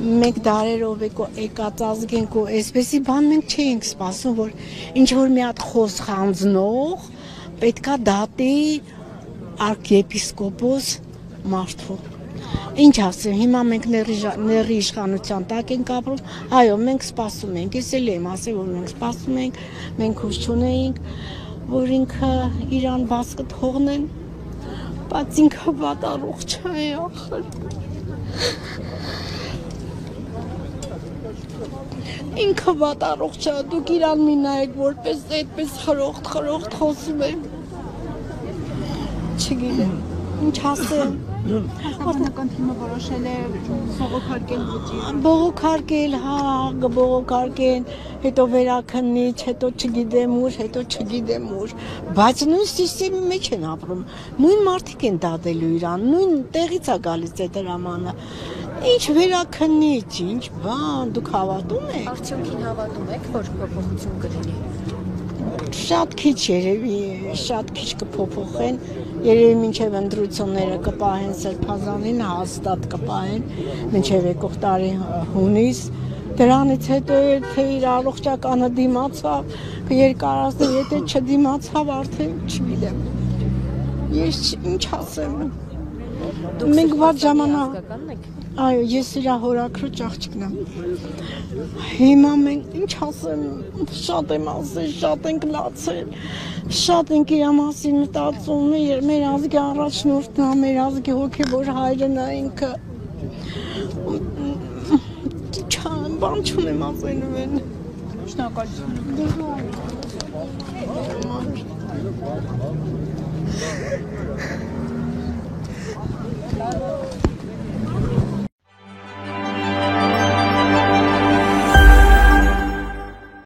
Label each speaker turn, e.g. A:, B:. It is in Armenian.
A: Մենք դարերով եկած ազգ ենք ու այսպեսի բան մենք չէինք սպասում, որ ինչ որ մի հատ խոսք հանձնող պետքա դատի արքեպիսկոպոս մարդու։ Ինչ ասեմ, հիմա մենք ների իշխանության տակ ենք ապրում, այո, մենք սպասում ենք, ես էլ եմ ասել, որ մենք սպասում ենք, մենք հույս չունեինք, որ ինքը իրան բաց կթողնեն, բայց ինքը վատառողջ է ախր։ Ինքը վատառողջ է, դուք իրան մի նայեք, որպես այդպես խրոխտ խոսում է։ Չգիտեմ, ինչ ասեմ։
B: Հասարակական թիմը որոշել է բողոքարկել ոճի։
A: Բողոքարկել, հա, բողոքարկեն, հետո վերաքննիչ, հետո չգիտեմ ուր, հետո չգիտեմ ուր, բայց նույն սիստեմի մեջ են ապրում, նույն մարդիկ են դատելու իրան, նույն տեղից է գալիս այդ հրամանը։ Ինչ վերաքննիչ, ինչ բան, դուք հավատում եք։
B: Արդյունքին հավատում եք, որ փոփոխություն կլինի։
A: Շատ քիչ երևի, շատ քիչ կփոփոխեն, երևի մինչև ընտրությունները կպահեն Սրբազանին, հաստատ կպահեն, մինչև եկող տարի հունիս, դրանից հետո թե իր առողջականը դիմացավ, կերկարացնի, եթե չդիմացավ, արդեն չգիտեմ, ես ինչ ասեմ, մենք վատ ժամանակ, այո, ես իր հորաքրոջ աղջիկն եմ, հիմա մենք ինչ ասեմ, շատ եմ ասել, շատ ենք լացել, շատ ենք իր մասին մտածում, մեր ազգի առաջնորդն է, մեր ազգի հոգևոր հայրն է ինքը, բան չունեմ ասելու են։
B: Շնորհակալություն։